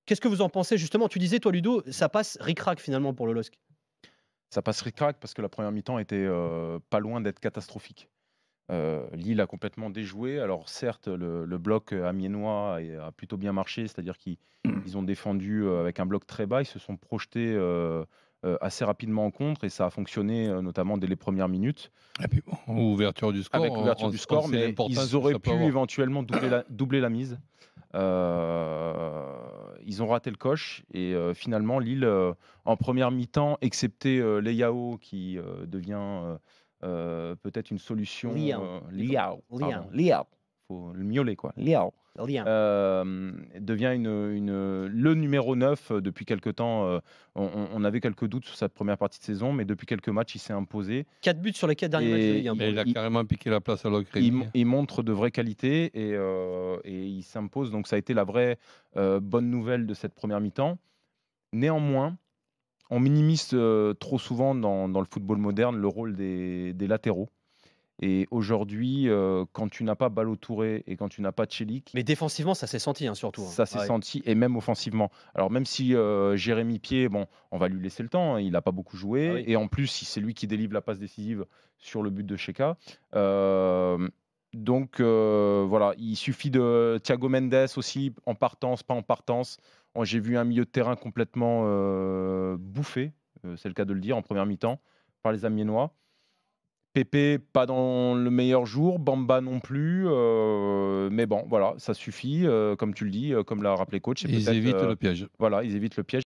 Qu'est-ce que vous en pensez justement? Tu disais toi Ludo, ça passe ric-rac finalement pour le LOSC. Ça passe ric-rac parce que la première mi-temps était, pas loin d'être catastrophique. Lille a complètement déjoué. Alors certes, le bloc, amiénois a plutôt bien marché, c'est-à-dire qu'ils ont défendu, avec un bloc très bas. Ils se sont projetés, assez rapidement en contre et ça a fonctionné, notamment dès les premières minutes. Et puis bon, ouverture du score, Avec l'ouverture du on score, sait mais l'importance ils que auraient ça peut pu avoir. éventuellement doubler la mise. Ils ont raté le coche et finalement Lille, en première mi-temps, excepté, Leao qui, devient, peut-être une Liant, solution, plutôt. Leao, pardon, Liant, Leao, faut le miauler quoi, Leao. liant. Devient le numéro 9 depuis quelque temps, on avait quelques doutes sur cette première partie de saison, mais depuis quelques matchs, il s'est imposé 4 buts sur les 4 derniers matchs de et Ligue 1 pour Mais il lui. a carrément piqué la place à Locredi, hein. il montre de vraies qualités et il s'impose, donc ça a été la vraie, bonne nouvelle de cette première mi-temps. Néanmoins, on minimise, trop souvent dans le football moderne le rôle des latéraux et aujourd'hui, quand tu n'as pas Ballo Touré et quand tu n'as pas Tchelik, Mais défensivement, ça s'est senti, hein, surtout, hein. ça s'est Ah ouais. senti et même offensivement. Alors même si, Jérémy Pied, bon, on va lui laisser le temps, hein, il n'a pas beaucoup Ah joué oui. et en plus, c'est lui qui délivre la passe décisive sur le but de Cheka. Hem, donc voilà, il suffit de Thiago Mendes aussi, en partance, pas en partance. J'ai vu un milieu de terrain complètement, bouffé, c'est le cas de le dire, en première mi-temps, par les Amiénois. Pépé, pas dans le meilleur jour, Bamba non plus, mais bon, voilà, ça suffit, comme tu le dis, comme l'a rappelé coach et Ils peut-être, évitent le piège. voilà, ils évitent le piège.